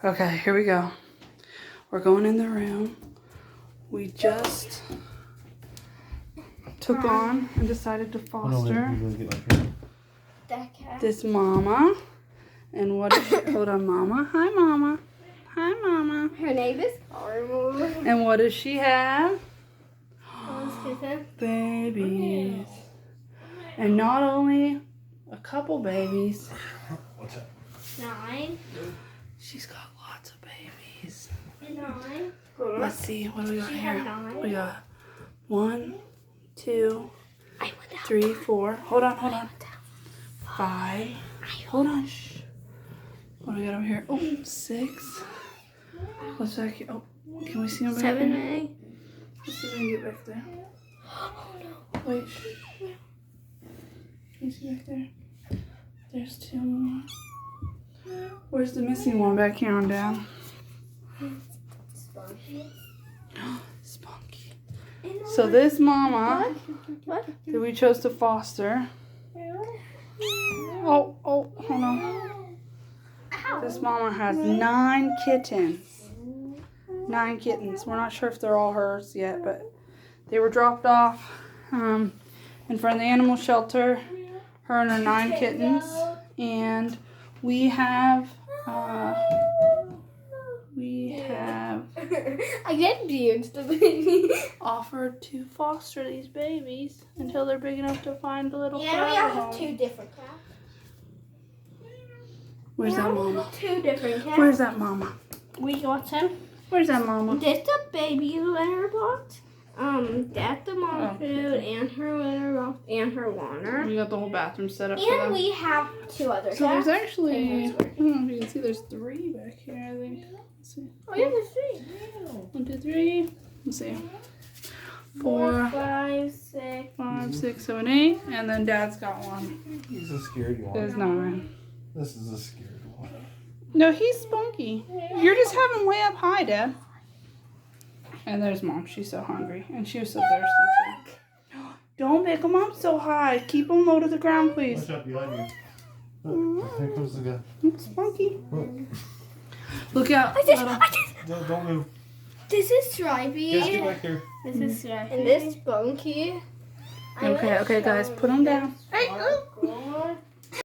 Okay, here we go. We're going in the room. We just took on and decided to foster this mama. And what is she? Hold on, mama. Hi, mama. Hi, mama. Her name is Carmel. And what does she have? Babies. And not only a couple babies. What's that? 9. She's got lots of babies. 9. Let's see. What do we got She here? had 9. We got 1, 2, 3, 4. Hold on. 5. Hold on. Shh. What do we got over here? Oh, 6. What's back here? Oh, can we see them back 7. there? Let's see if we can get back there. Wait. Shh. Can you see back there? There's 2 more. Where's the missing one? Back here on down. Spunky. So this mama that we chose to foster. Oh, hold on. This mama has 9 kittens. 9 kittens. We're not sure if they're all hers yet, but they were dropped off in front of the animal shelter. Her and her 9 kittens. And we have I get abused the baby. offered to foster these babies until they're big enough to find a little Yeah, we forever have home. 2 different cats. Where's that mama? 2 different cats. Where's that mama? We got him. Where's that mama? This the baby litter box. That's the mom food and her litter box and her water. We got the whole bathroom set up for And them. we have 2 other cats. So there's actually, I don't know if you can see, there's 3 back here, I think. Let's see. Oh, yeah, there's 3. 1, 2, 3. Let's see. 4, 5, 6. 5, 6, 7, 8. And then Dad's got one. He's a scared one. There's 9. This is a scared one. No, he's spunky. You're just having way up high, Dad. And there's Mom. She's so hungry. And she was so thirsty, too. Don't make them up so high. Keep them low to the ground, please. Watch out behind you. Look, here comes the guy. It's spunky. Look. Look out. Don't move. This is Stripey. Just get back here. This is Stripey. And this Spunky. Okay, guys. Put them down. Hey, Oh,